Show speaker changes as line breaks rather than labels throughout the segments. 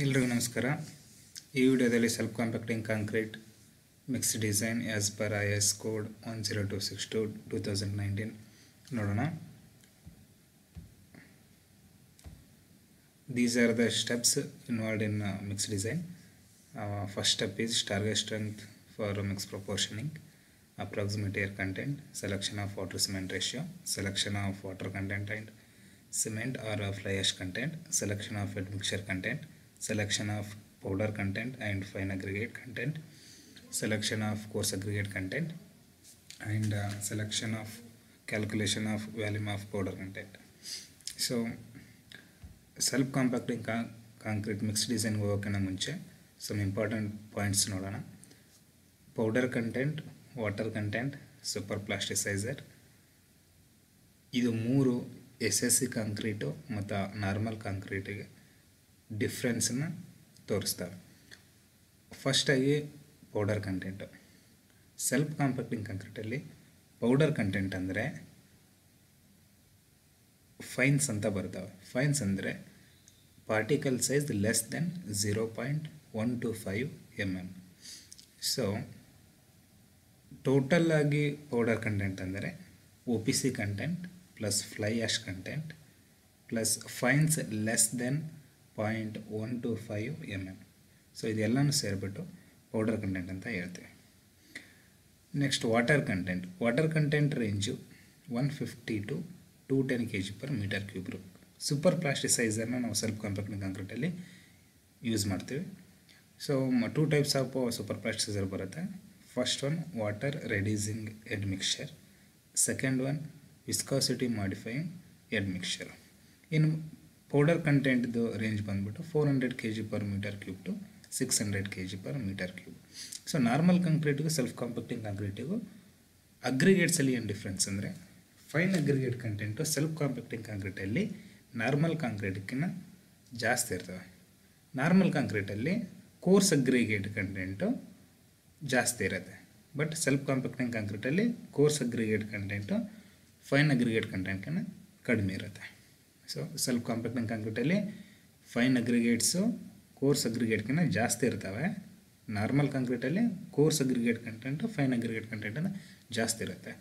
ಎಲ್ರಿಗೂ ನಮಸ್ಕಾರ. ಈ ವಿಡಿಯೋದಲ್ಲಿ self compacting concrete mix design as per IS code 10262 ನೋಡೋಣ. These are the steps involved in mixed design. First step is target strength for mix proportioning, approximate air content, selection of water cement ratio, selection of water content and cement or fly ash content, selection of wet mixture content, selection of powder content and fine aggregate content, selection of coarse aggregate content, and selection of calculation of volume of powder content. So self compacting concrete mixed design ಹೋಗೋಕ್ಕಿಂತ ಮುಂಚೆ some important points ನೋಡೋಣ. Powder content, water content, super plasticiser, ಇದು ಮೂರು SSC concrete ಮತ್ತು normal ಕಾಂಕ್ರೀಟಿಗೆ ಡಿಫ್ರೆನ್ಸನ್ನು ತೋರಿಸ್ತವೆ. ಫಸ್ಟಾಗಿ powder content. Self compacting ಕಾಂಕ್ರೀಟಲ್ಲಿ ಪೌಡರ್ ಕಂಟೆಂಟ್ ಅಂದರೆ ಫೈನ್ಸ್ ಅಂತ ಬರ್ತವೆ. ಫೈನ್ಸ್ ಅಂದರೆ particle size less than 0.125 mm. So total ಆಗಿ ಪೌಡರ್ ಕಂಟೆಂಟ್ ಅಂದರೆ OPC content plus fly ash content plus fines less than 0.125 mm. So ಇದೆಲ್ಲನೂ ಸೇರಿಬಿಟ್ಟು ಪೌಡರ್ ಕಂಟೆಂಟ್ ಅಂತ ಹೇಳ್ತೀವಿ. Next water content. Water content range 150 to 210 kg/m³. Super ಪ್ಲಾಸ್ಟಿಸೈಸರ್ನ ನಾವು self compacting ಕಾಂಕ್ರೀಟಲ್ಲಿ use ಮಾಡ್ತೀವಿ. So 2 types of super plasticiser ಬರುತ್ತೆ. First one water reducing admixture, second one viscosity modifying admixture. ಇನ್ನು powder ಕಂಟೆಂಟ್ದು range ಬಂದುಬಿಟ್ಟು 400 kg/m³ to 600 kg/m³. So normal ಕಾಂಕ್ರೀಟಿಗೂ self compacting ಕಾಂಕ್ರೀಟಿಗೂ ಅಗ್ರಿಗೇಟ್ಸಲ್ಲಿ ಏನು ಡಿಫ್ರೆನ್ಸ್ ಅಂದರೆ fine aggregate content self compacting ಕಾಂಕ್ರೀಟಲ್ಲಿ ನಾರ್ಮಲ್ ಕಾಂಕ್ರೀಟ್ಗಿಂತ ಜಾಸ್ತಿ ಇರ್ತವೆ. ನಾರ್ಮಲ್ ಕಾಂಕ್ರೀಟಲ್ಲಿ ಕೋರ್ಸ್ ಅಗ್ರಿಗೇಟ್ ಕಂಟೆಂಟು ಜಾಸ್ತಿ ಇರುತ್ತೆ. ಬಟ್ ಸೆಲ್ಫ್ ಕಾಂಪ್ಯಾಕ್ಟಿಂಗ್ ಕಾಂಕ್ರೀಟಲ್ಲಿ coarse aggregate content fine aggregate ಕಂಟೆಂಟ್ಗಿಂತ ಕಡಿಮೆ ಇರುತ್ತೆ. ಸೊ ಸೆಲ್ಫ್ ಕಾಂಪ್ಯಾಕ್ಟಿಂಗ್ ಕಾಂಕ್ರೀಟಲ್ಲಿ ಫೈನ್ ಅಗ್ರಿಗೇಟ್ಸು ಕೋರ್ಸ್ ಅಗ್ರಿಗೇಟ್ಗಿಂತ ಜಾಸ್ತಿ ಇರ್ತವೆ. ನಾರ್ಮಲ್ ಕಾಂಕ್ರೀಟಲ್ಲಿ coarse aggregate content fine aggregate ಕಂಟೆಂಟನ್ನು ಜಾಸ್ತಿ ಇರುತ್ತೆ.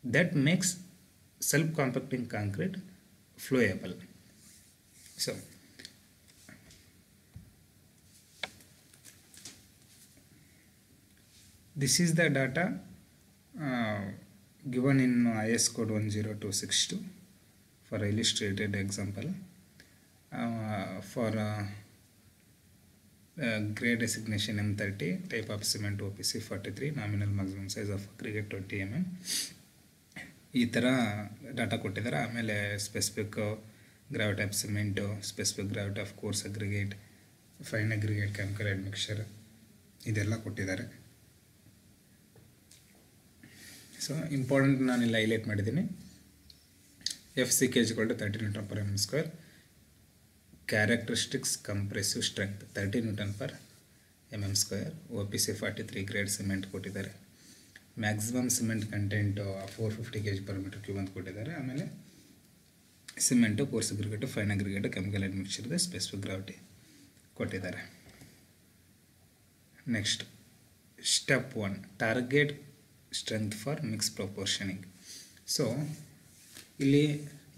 That makes self compacting concrete flowable. So this is the data given in IS code 10262 for illustrated example. For grade designation M30, type of cement OPC 43, nominal maximum size of aggregate 20 mm. ಈ ಥರ data ಕೊಟ್ಟಿದ್ದಾರೆ. ಆಮೇಲೆ specific gravity of cement, specific gravity of coarse aggregate, fine aggregate, chemical mixture ಇದೆಲ್ಲ ಕೊಟ್ಟಿದ್ದಾರೆ. So important ನಾನಿಲ್ಲಿ highlight ಮಾಡಿದ್ದೀನಿ. FCK = 30 N/mm². Characteristics compressive strength 30 N/mm². OPC 43 grade cement ಕೊಟ್ಟಿದ್ದಾರೆ. Maximum cement content 450 kg/m³ ಅಂತ ಕೊಟ್ಟಿದ್ದಾರೆ. ಆಮೇಲೆ cement, coarse aggregate, fine aggregate, chemical ಮಿಕ್ಸ್ಚರ್ದು specific gravity ಕೊಟ್ಟಿದ್ದಾರೆ. Next step 1 target strength for mix proportioning. So ಇಲ್ಲಿ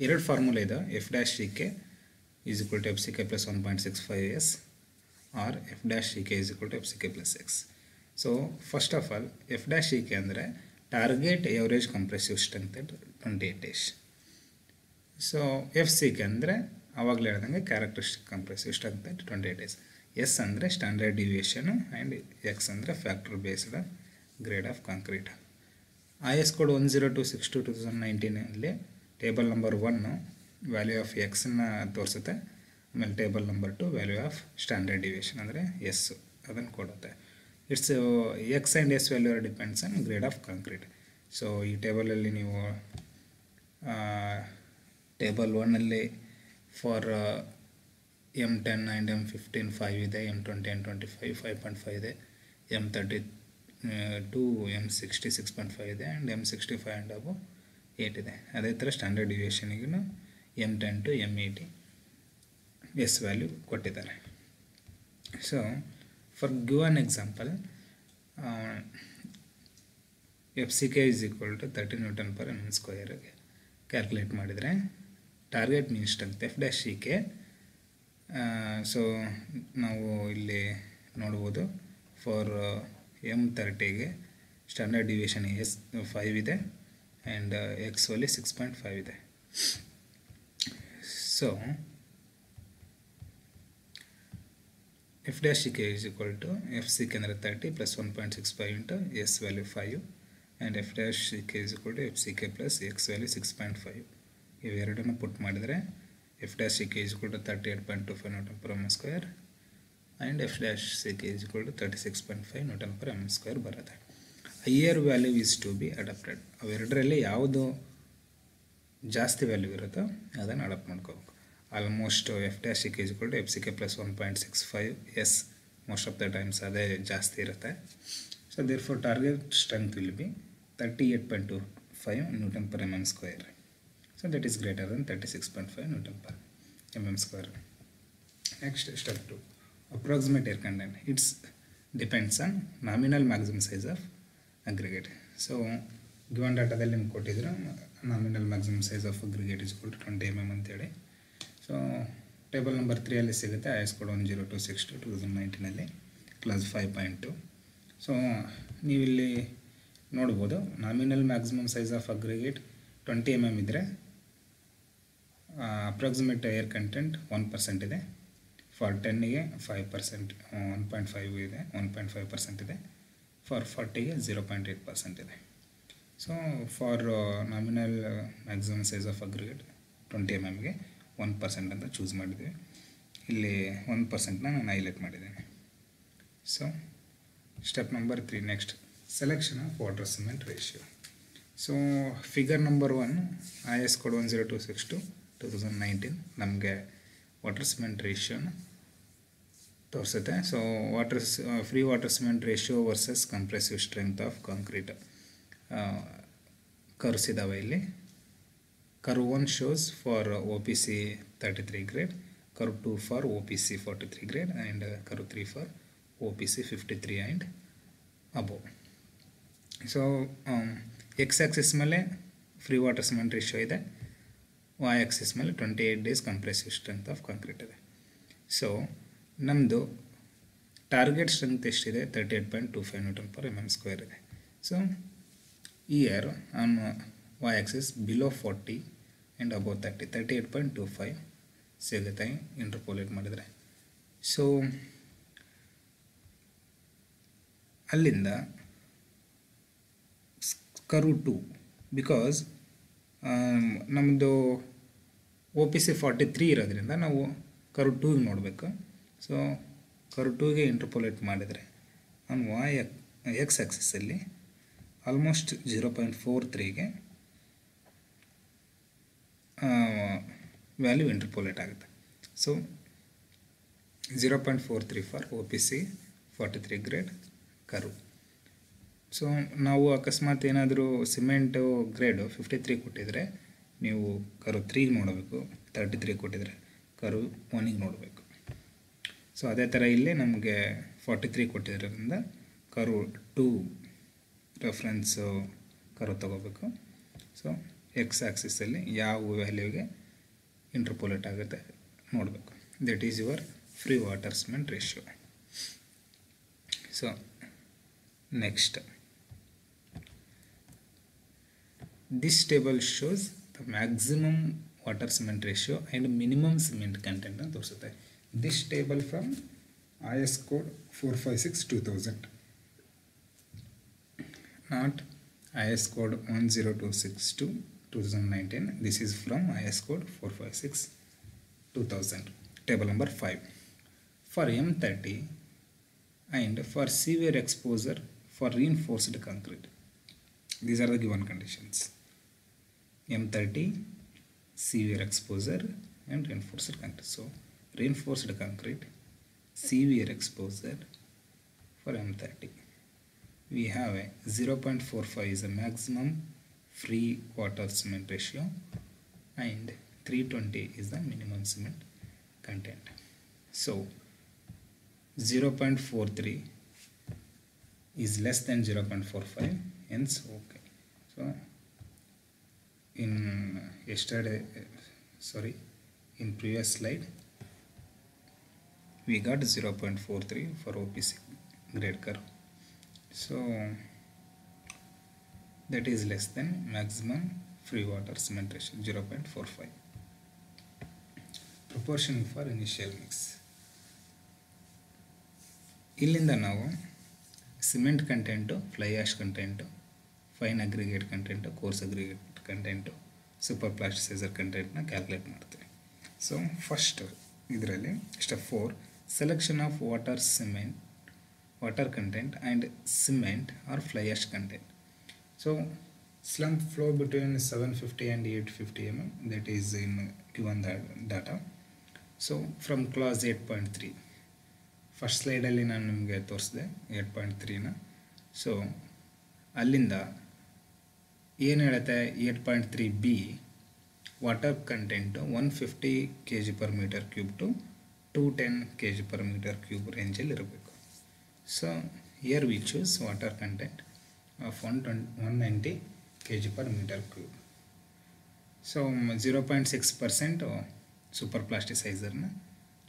ಎರಡು ಫಾರ್ಮುಲಾ ಇದೆ. F'(CK) = FCK + 1.65s or F'(CK) = FCK + x. So first of all F'(CK) ಅಂದರೆ target average compressive strength at 28 days. So FCK ಅಂದರೆ ಆವಾಗಲೇ ಹೇಳ್ದಂಗೆ characteristic compressive strength at 28 days. S ಅಂದರೆ standard deviation and X ಅಂದರೆ factor based grade of concrete. IS code 10262 table number 1 value of ಎಕ್ಸನ್ನು ತೋರಿಸುತ್ತೆ. ಆಮೇಲೆ table number 2 value of standard deviation ಅಂದರೆ S ಅದನ್ನು ಕೊಡುತ್ತೆ. It's X and S value depends on grade of concrete. So ಈ ಟೇಬಲಲ್ಲಿ ನೀವು table 1ಅಲ್ಲಿ for M10 and M15 5 ಇದೆ, M20 and 25 5.5 ಇದೆ, M30 2 M60 6.5 ಇದೆ ಆ್ಯಂಡ್ M65 ಆ್ಯಂಡ್ ಅಬೋ 8 ಇದೆ. ಅದೇ ಥರ ಸ್ಟ್ಯಾಂಡರ್ಡ್ ಡಿವಿಯೇಷನಿಗೂ M10 to M80 S value ಕೊಟ್ಟಿದ್ದಾರೆ. So for give an example, F C K is equal to 30 newton per M ಸ್ಕ್ವೇರ್ಗೆ calculate ಮಾಡಿದರೆ target mean strength F dash C K, so ನಾವು ಇಲ್ಲಿ ನೋಡ್ಬೋದು ಫಾರ್ M30ಗೆ ಸ್ಟ್ಯಾಂಡರ್ಡ್ ಡಿವಿಯೇಷನ್ ಎಸ್ 5 ಇದೆ and X value 6.5 ಇದೆ. So F dash C K is equal to F C K ಅಂದರೆ 30 plus 1.65 into S value 5 and F dash C K is equal to F C K plus X value 6.5. ಇವೆರಡನ್ನು put ಮಾಡಿದರೆ F dash C K is equal to 38.25 newton per M square and F dash C K is equal to 36.5 newton per M square ಬರುತ್ತೆ. Higher value is to be adopted. ಅವೆರಡರಲ್ಲಿ ಯಾವುದು ಜಾಸ್ತಿ value ಇರುತ್ತೋ ಅದನ್ನು adopt ಮಾಡ್ಕೋಬೇಕು. Almost F dash C K is equal to F C K plus 1.65 as most of the times ಅದೇ ಜಾಸ್ತಿ ಇರುತ್ತೆ. So therefore target strength will be 38.25 newton per M M square. So that is greater than 36.5 Newton per mm square. Next, step 2, approximate air content. It depends on nominal maximum size of aggregate. So given data dalli nimage kottidru nominal maximum size of aggregate is equal to 20 mm ಅಂತ ಹೇಳಿ. So table number 3 ಅಲ್ಲಿ ಸಿಗುತ್ತೆ, IS code 10262 2019 ಅಲ್ಲಿ class 5.2. So ನೀವಿಲ್ಲಿ ನೋಡ್ಬೋದು nominal maximum size of aggregate 20 mm ಇದ್ದರೆ approximate air content 1% ಇದೆ. For 10ಗೆ 5%, 1.5 ಇದೆ, 1.5% ಇದೆ. ಫಾರ್ 40ಗೆ 0.8% ಇದೆ. So for nominal maximum size of aggregate 20 mmಗೆ 1% ಅಂತ ಚೂಸ್ ಮಾಡಿದ್ದೀವಿ. ಇಲ್ಲಿ 1%ನ ನಾನು ಹೈಲೈಟ್ ಮಾಡಿದ್ದೇನೆ. So step number 3, next selection of water cement ratio. So figure number 1 IS code 10262 2019 ನಮಗೆ ವಾಟರ್ ಸಿಮೆಂಟ್ ರೇಷಿಯೋನ ತೋರಿಸುತ್ತೆ. So free water cement ratio versus compressive strength of concrete curves ಇದ್ದಾವೆ ಇಲ್ಲಿ. Curve 1 shows for OPC 33 grade, curve 2 for OPC 43 grade and curve 3 for OPC 53 and above. So X axis ಮೇಲೆ free water cement ratio ಇದೆ, Y axis ಮೇಲೆ 28 days compressive strength of concrete ಇದೆ. So ನಮ್ಮದು target strength ಎಷ್ಟಿದೆ? 38.25 newton per M M square ಇದೆ. So here on Y axis below 40 and above 30, 38.25 ಸಿಗುತ್ತೆ interpolate ಮಾಡಿದರೆ. So ಅಲ್ಲಿಂದ ಕರ್ವ್ 2, ಬಿಕಾಸ್ ನಮ್ಮದು OPC 43 ಇರೋದ್ರಿಂದ ನಾವು ಕರ್ವ್ 2ಗೆ ನೋಡಬೇಕು. ಸೊ ಕರ್ವ್ 2ಗೆ ಇಂಟರ್ಪೋಲೇಟ್ ಮಾಡಿದರೆ ಆನ್ ಎಕ್ಸ್ ಆಕ್ಸಿಸಲ್ಲಿ ಆಲ್ಮೋಸ್ಟ್ 0.43ಗೆ ವ್ಯಾಲ್ಯೂ ಇಂಟರ್ಪೋಲೇಟ್ ಆಗುತ್ತೆ. So 0.43 for OPC 43 grade curve. So ನಾವು ಅಕಸ್ಮಾತ್ ಏನಾದರೂ ಸಿಮೆಂಟು ಗ್ರೇಡು 53 ಕೊಟ್ಟಿದ್ರೆ ನೀವು ಕರ್ವ್ 3ಗೆ ನೋಡಬೇಕು, 33 ಕೊಟ್ಟಿದ್ರೆ ಕರ್ವ್ 1ಗೆ ನೋಡಬೇಕು. ಸೊ ಅದೇ ಥರ ಇಲ್ಲಿ ನಮಗೆ 43 ಕೊಟ್ಟಿರೋದ್ರಿಂದ ಕರ್ವ್ 2 ರೆಫರೆನ್ಸು ಕರ್ವ್ ತೊಗೋಬೇಕು. ಸೊ ಎಕ್ಸ್ ಆಕ್ಸಿಸಲ್ಲಿ ಯಾವ ವ್ಯಾಲ್ಯೂಗೆ ಇಂಟರ್ಪೋಲೇಟ್ ಆಗುತ್ತೆ ನೋಡಬೇಕು. That is your free water cement ratio. So next, this table shows the maximum water cement ratio and minimum cement content ಅಂತ ತೋರಿಸುತ್ತೆ. This table from IS code 456/2000, not IS code 10262/2019. This is from IS code 456/2000. Table number 5. For M30 and for severe exposure for reinforced concrete, these are the given conditions. M30 severe exposure and reinforced concrete. So reinforced concrete, severe exposure for M30, we have a 0.45 is a maximum free water cement ratio and 320 is the minimum cement content. So 0.43 is less than 0.45, hence okay. So in in previous slide we got 0.43 for OPC grade curve. So that is less than maximum free water cement ratio 0.45. Proportion for initial mix. ಇಲ್ಲಿಂದ ನಾವು cement content, fly ash content, fine aggregate content, coarse aggregate content, super plasticiser ಕಂಟೆಂಟ್ನ calculate ಮಾಡ್ತೀವಿ. So first ಇದರಲ್ಲಿ step 4 selection of water content and cement or fly ash content. So slump flow between 750 and 850 mm, that is in given data. So from clause 8.3, first ಸ್ಲೈಡಲ್ಲಿ ನಾನು ನಿಮಗೆ ತೋರಿಸಿದೆ 8.3ನ. So ಅಲ್ಲಿಂದ ಏನು ಹೇಳುತ್ತೆ 8.3b water content 150 kg/m³ to 210 kg/m³ ರೇಂಜಲ್ಲಿ ಇರಬೇಕು. So here we choose water content of 190 kg/m³. So 0.6% super ಪ್ಲಾಸ್ಟಿಸೈಸರ್ನ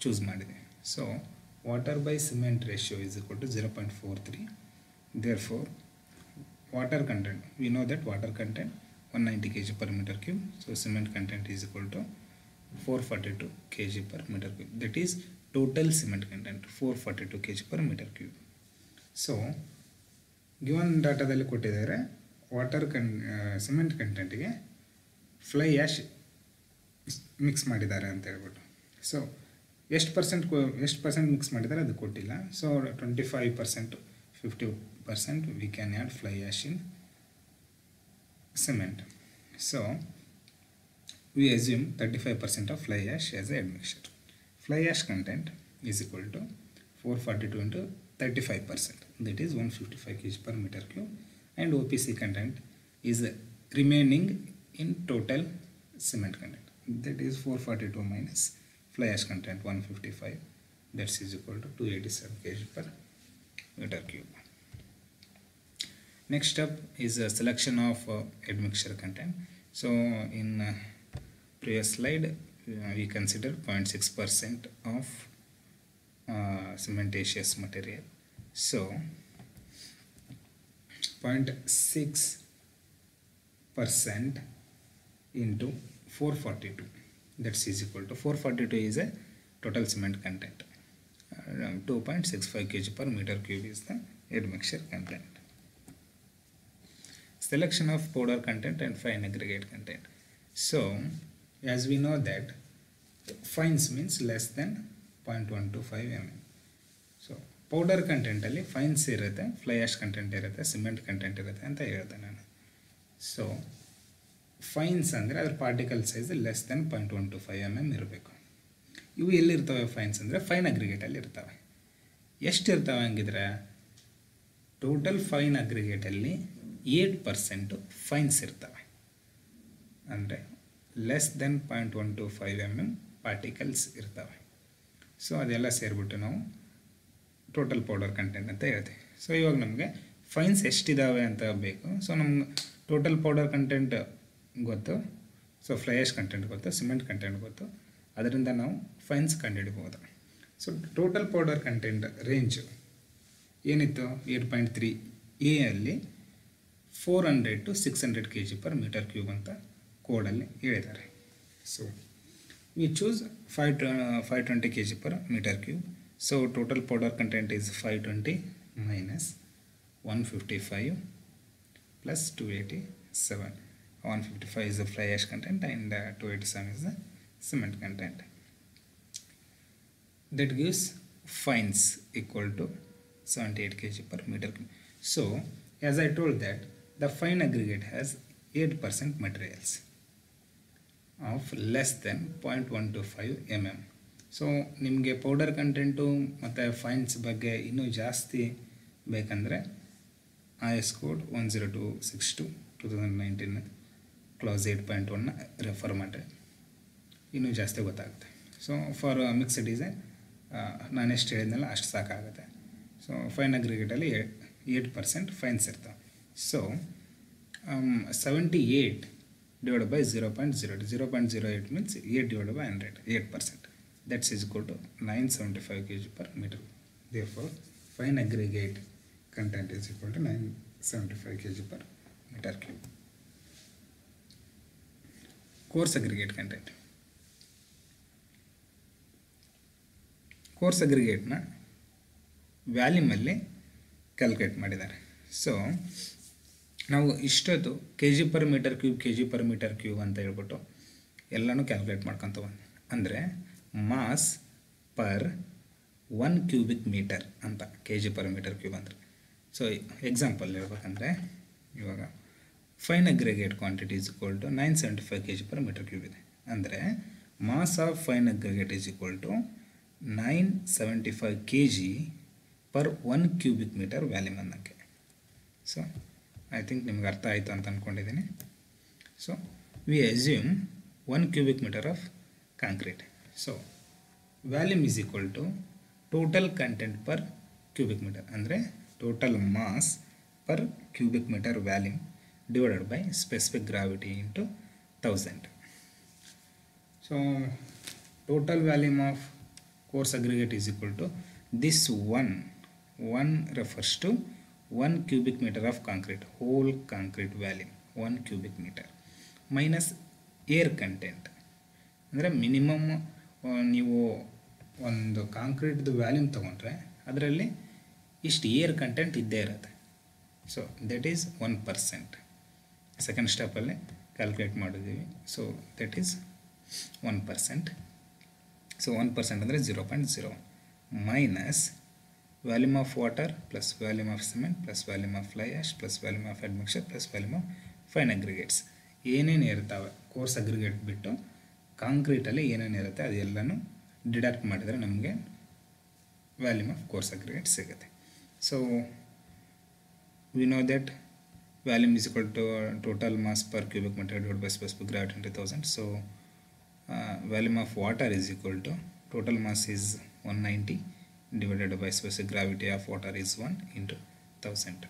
choose ಮಾಡಿದೆ. So water by cement ratio is equal to 0.43. Therefore water content, we know that water content 190 kg/m³, so cement content is equal to 442 kg/m³. that is total cement content 442 kg/m³. so given data dalli kottidare water cement content ge fly ash mix ಮಾಡಿದ್ದಾರೆ ಅಂತ ಹೇಳ್ಬಿಟ್ಟು. So ಎಷ್ಟು percent mix ಮಾಡಿದ್ದಾರೆ ಅದು ಕೊಟ್ಟಿಲ್ಲ. So 25%, 50% we can add fly ash in cement. So we assume 35% of fly ash as a admixture. Fly ash content is equal to 442 into 35%, that is 155 kg/m³, and OPC content is remaining in total cement content, that is 442 minus fly ash content 155, that is equal to 287 kg/m³. Next up is a selection of admixture content. So in previous slide we considered 0.6% of cementitious material. So 0.6% into 442, that is equal to 442 is a total cement content, 2.65 kg/m³ is the admixture content. Selection of powder content and fine aggregate content. So as we know that fines means less than 0.125 mm. so powder content ಅಲ್ಲಿ fines ಇರುತ್ತೆ, fly ash content ಇರುತ್ತೆ, cement content ಇರುತ್ತೆ ಅಂತ ಹೇಳಿದೆ ನಾನು. So ಫೈನ್ಸ್ ಅಂದರೆ ಅದ್ರ particle size less than 0.125 mm ಇರಬೇಕು. ಇವು ಎಲ್ಲಿರ್ತವೆ ಫೈನ್ಸ್ ಅಂದರೆ ಫೈನ್ ಅಗ್ರಿಗೇಟಲ್ಲಿ ಇರ್ತವೆ. ಎಷ್ಟು ಇರ್ತವೆ ಹಂಗಿದ್ರೆ ಟೋಟಲ್ ಫೈನ್ ಅಗ್ರಿಗೇಟಲ್ಲಿ 8% ಫೈನ್ಸ್ ಇರ್ತವೆ, ಅಂದರೆ ಲೆಸ್ ದೆನ್ 0.125 mm ಪಾರ್ಟಿಕಲ್ಸ್ ಇರ್ತವೆ. ಸೊ ಅದೆಲ್ಲ ಸೇರಿಬಿಟ್ಟು ನಾವು ಟೋಟಲ್ ಪೌಡರ್ ಕಂಟೆಂಟ್ ಅಂತ ಹೇಳ್ತೀವಿ. ಸೊ ಇವಾಗ ನಮಗೆ ಫೈನ್ಸ್ ಎಷ್ಟಿದ್ದಾವೆ ಅಂತ ಬೇಕು. ಸೊ ನಮ್ಗೆ ಟೋಟಲ್ ಪೌಡರ್ ಕಂಟೆಂಟ್ ಗೊತ್ತು, ಸೊ ಫ್ಲೈ ಆ್ಯಶ್ ಕಂಟೆಂಟ್ ಗೊತ್ತು, ಸಿಮೆಂಟ್ ಕಂಟೆಂಟ್ ಗೊತ್ತು, ಅದರಿಂದ ನಾವು ಫೈನ್ಸ್ ಕಂಡುಹಿಡ್ಬೋದು. So total powder content range ಏನಿತ್ತು 8.3 ಎ ಅಲ್ಲಿ 400 to 600 kg/m³ ಅಂತ ಕೋಡಲ್ಲಿ ಹೇಳಿದ್ದಾರೆ. So we choose 520 kg/m³. So total powder content is 520 minus 155 plus 287. 155 is the fly ash content and 287 is the cement content. That gives fines equal to 78 kg/m³. So as I told that the fine aggregate has 8% materials of less than 0.125 mm. So ನಿಮಗೆ powder content ಮತ್ತು ಫೈನ್ಸ್ ಬಗ್ಗೆ ಇನ್ನೂ ಜಾಸ್ತಿ ಬೇಕಂದರೆ IS code 10262 2019 class 8.1ನ refer ಮಾಡಿರಿ, ಇನ್ನೂ ಜಾಸ್ತಿ ಗೊತ್ತಾಗುತ್ತೆ. ಸೊ ಫಾರ್ ಮಿಕ್ಸ್ಡ್ ಡಿಸೈನ್ ನಾನು ಎಷ್ಟು ಹೇಳಿದ್ನಲ್ಲ ಅಷ್ಟು ಸಾಕಾಗುತ್ತೆ. ಸೊ ಫೈನ್ ಅಗ್ರಿಗೇಟಲ್ಲಿ 8% ಫೈನ್ಸ್ ಇರ್ತವೆ. So 78 divided by 0.08. 0.08 means 8 divided by 100, 8%. That's is equal to 975 kg per meter. Therefore, fine aggregate content is equal to 975 kg per meter cube. Coarse aggregate content. Coarse aggregate na volume ಅಲ್ಲಿ calculate ಮಾಡಿದ್ದಾರೆ. So ನಾವು ಇಷ್ಟೊತ್ತು K G per meter cube ಅಂತ ಹೇಳ್ಬಿಟ್ಟು ಎಲ್ಲನೂ calculate ಮಾಡ್ಕೊತ ಬಂದು, ಅಂದರೆ ಮಾಸ್ ಪರ್ 1 ಕ್ಯೂಬಿಕ್ ಮೀಟರ್ ಅಂತ K G per meter cube ಅಂದರೆ. ಸೊ ಎಕ್ಸಾಂಪಲ್ ಹೇಳ್ಬೇಕಂದ್ರೆ ಇವಾಗ fine aggregate quantity is equal to 975 kg per meter cube ಇದೆ. ಅಂದರೆ ಮಾಸ್ ಆಫ್ ಫೈನ್ ಅಗ್ರಿಗೇಟ್ is equal to 975 kg per 1 cubic meter volume ಅನ್ನೋಕ್ಕೆ. ಸೊ ಐ ಥಿಂಕ್ ನಿಮ್ಗೆ ಅರ್ಥ ಆಯಿತು ಅಂತ ಅಂದ್ಕೊಂಡಿದ್ದೀನಿ. So we assume 1 cubic meter of concrete. So volume is equal to total content per cubic meter, ಅಂದರೆ total mass per cubic meter volume divided by specific gravity into 1000. So total volume of coarse aggregate is equal to this one refers to 1 cubic meter of concrete, whole concrete volume 1 cubic meter minus air content. ಅಂದರೆ minimum ನೀವು ಒಂದು ಕಾಂಕ್ರೀಟ್ದು volume ತೊಗೊಂಡ್ರೆ ಅದರಲ್ಲಿ ಇಷ್ಟು air content ಇದ್ದೇ ಇರುತ್ತೆ. So that is 1%. Second ಸ್ಟೆಪ್ಪಲ್ಲಿ calculate ಮಾಡಿದ್ದೀವಿ. So that is 1%. ಸೊ 1% ಅಂದರೆ 0.01 minus volume of water plus volume of cement plus volume of fly ash plus volume of admixture plus volume of fine aggregates. ಏನೇನು ಇರ್ತಾವೆ course aggregate ಬಿಟ್ಟು ಕಾಂಕ್ರೀಟಲ್ಲಿ ಏನೇನು ಇರುತ್ತೆ ಅದೆಲ್ಲನೂ deduct ಮಾಡಿದರೆ ನಮಗೆ ವ್ಯಾಲ್ಯೂಮ್ ಆಫ್ ಕೋರ್ಸ್ ಅಗ್ರಿಗೇಟ್ ಸಿಗುತ್ತೆ. So we no that volume is equal to total mass per cubic meter divided by specific gravity into 1000. So volume of water is equal to total mass is 190 divided by specific gravity of water is 1 into 1000.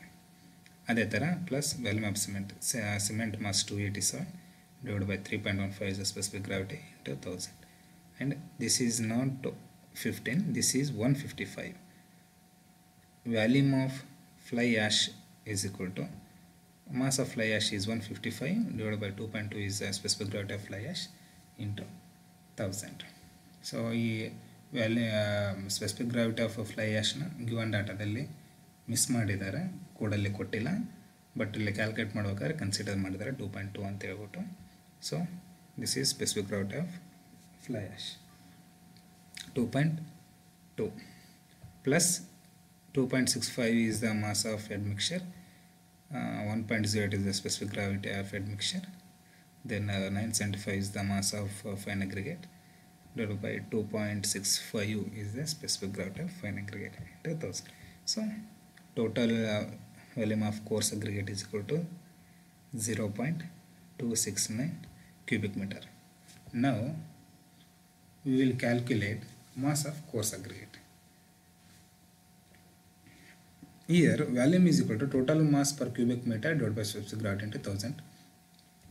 ಅದೇ ಥರ plus volume of cement mass 287 divided by 3.15 is the specific gravity into 1000. And this is not 15, this is 155. Volume of fly ash is equal to mass of fly ash is 155 divided by 2.2 is specific gravity of fly ash into 1000. So ಈ specific gravity of fly ಆ್ಯಶ್ನ given ಡಾಟಾದಲ್ಲಿ miss ಮಾಡಿದ್ದಾರೆ, ಕೋಡಲ್ಲಿ ಕೊಟ್ಟಿಲ್ಲ, but ಇಲ್ಲಿ calculate ಮಾಡ್ಬೇಕಾದ್ರೆ consider ಮಾಡಿದ್ದಾರೆ 2.2 ಅಂತ ಹೇಳ್ಬಿಟ್ಟು. So this is specific gravity of fly ash 2.2 plus 2.65 is the mass of admixture. 1.08 is the specific gravity of admixture. Then 975 is the mass of fine aggregate divided by 2.65 is the specific gravity of fine aggregate into 1000. So total volume of coarse aggregate is equal to 0.269 cubic meter. Now we will calculate mass of coarse aggregate. Here volume is equal to total mass per cubic meter divided by specific gravity into 1000.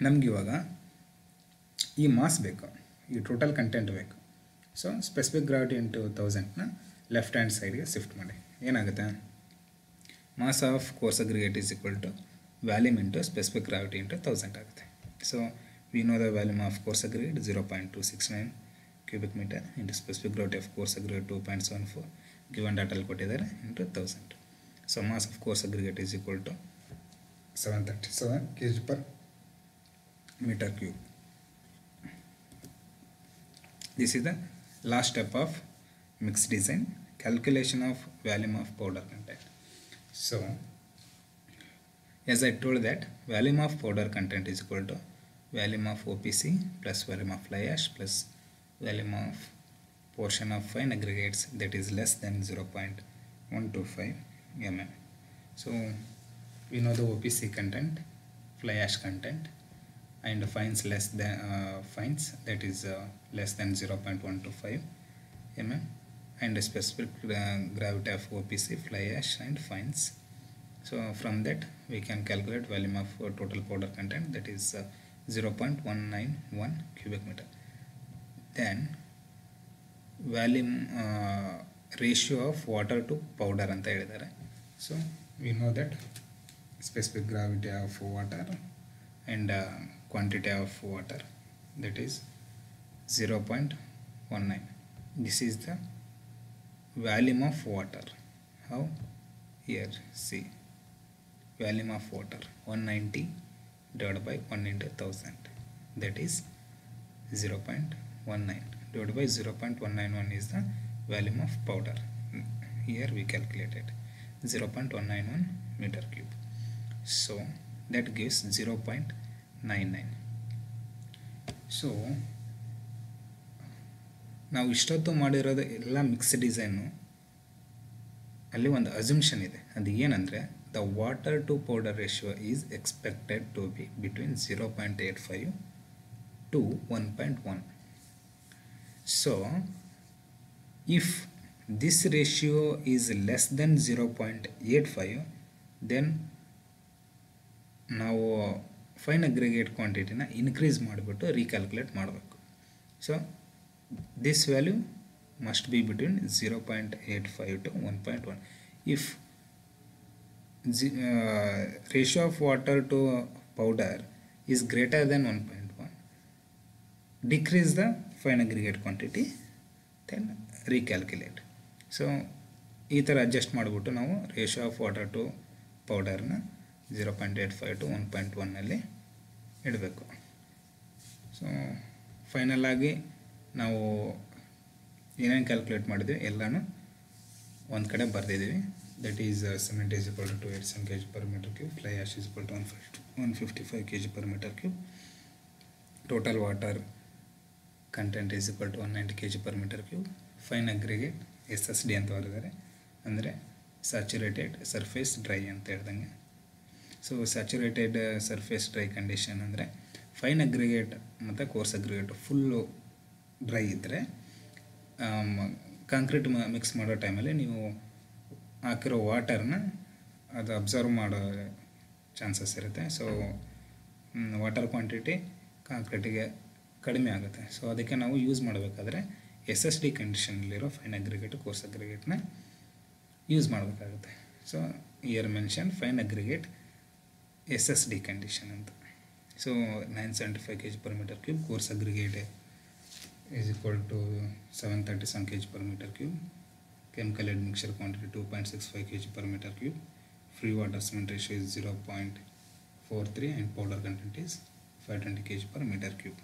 ನಮ್ಗೆ ಇವಾಗ ಈ mass ಬೇಕು, ಈ total content ಬೇಕು. So specific gravity into 1000ನ left hand ಸೈಡ್ಗೆ shift ಮಾಡಿ ಏನಾಗುತ್ತೆ, mass of coarse aggregate is equal to volume into specific gravity into 1000 ಆಗುತ್ತೆ. So we know the volume of coarse aggregate 0.269 cubic meter into specific gravity of coarse aggregate 2.74 given ಡಾಟಲ್ಲಿ ಕೊಟ್ಟಿದ್ದಾರೆ into 1000. So mass of coarse aggregate is equal to 737 kg per meter cube. This is the last step of mixed design, calculation of volume of powder content. So as I told that volume of powder content is equal to volume of OPC plus volume of fly ash plus volume of portion of fine aggregates that is less than 0.125 mm. So we know the OPC content, fly ash content, and fines less than fines that is less than 0.125 mm, and a specific gravity of OPC, fly ash and fines. So from that we can calculate volume of total powder content, that is 0.191 cubic meter. Then volume ratio of water to powder ಅಂತ ಹೇಳಿದ್ದಾರೆ. So we know that specific gravity of water and quantity of water, that is 0.19. This is the volume of water. How? Here see, volume of water 190 divided by 1 into 1000, that is 0.19 divided by 0.191 is the volume of powder. Here we calculated 0.191 meter cube. So that gives 0.99. So ನಾವು ಇಷ್ಟೊತ್ತು ಮಾಡಿರೋದು ಎಲ್ಲ mix design. ಅಲ್ಲಿ ಒಂದು assumption ಇದೆ, ಅದು ಏನಂದರೆ the water to powder ratio is expected to be between 0.85 to 1.1. So if this ratio is less than 0.85, then ನಾವು ಫೈನ್ ಅಗ್ರಿಗೇಟ್ ಕ್ವಾಂಟಿಟಿನ ಇನ್ಕ್ರೀಸ್ ಮಾಡಿಬಿಟ್ಟು ರೀಕ್ಯಾಲ್ಕುಲೇಟ್ ಮಾಡಬೇಕು. So this value must be between 0.85 to 1.1. If ratio of water to powder is greater then 1.1, decrease the fine aggregate quantity, then recalculate. So ಈ ಥರ adjust ಮಾಡಿಬಿಟ್ಟು ನಾವು ratio of water to ಪೌಡರ್ನ 0.85 to 1.1 ಇಡಬೇಕು. So final ಆಗಿ ನಾವು ಏನೇನು calculate ಮಾಡಿದ್ವಿ ಎಲ್ಲನೂ ಒಂದು ಕಡೆ ಬರೆದಿದ್ದೀವಿ. That is cement is equal to 287 kg per meter cube, fly ash is equal to 155 kg per meter cube, total water content is equal to 190 kg per meter cube, fine aggregate SSD ಅಂತ ಬರೆದಿದ್ದಾರೆ, ಅಂದರೆ saturated surface dry ಅಂತ ಹೇಳ್ದಂಗೆ. So saturated surface dry condition ಅಂದರೆ fine aggregate ಮತ್ತು course aggregate full dry ಇದ್ದರೆ concrete mix ಮಾಡೋ ಟೈಮಲ್ಲಿ ನೀವು ಹಾಕಿರೋ ವಾಟರ್ನ ಅದು ಅಬ್ಸರ್ವ್ ಮಾಡೋ ಚಾನ್ಸಸ್ ಇರುತ್ತೆ. ಸೊ ವಾಟರ್ ಕ್ವಾಂಟಿಟಿ ಕಾಂಕ್ರೀಟಿಗೆ ಕಡಿಮೆ ಆಗುತ್ತೆ. ಸೊ ಅದಕ್ಕೆ ನಾವು ಯೂಸ್ ಮಾಡಬೇಕಾದ್ರೆ SSD ಕಂಡೀಷನಲ್ಲಿರೋ ಫೈನ್ ಅಗ್ರಿಗೇಟ್ ಕೋರ್ಸ್ ಅಗ್ರಿಗೇಟ್ನ ಯೂಸ್ ಮಾಡಬೇಕಾಗುತ್ತೆ. So here mention fine aggregate SSD condition ಅಂತ. So 975 kg per meter cube, coarse aggregate is equal to 737 kg per meter cube, chemical admixture quantity 2.65 kg per meter cube, free water cement ratio is 0.43 and powder content is 520 kg per meter cube.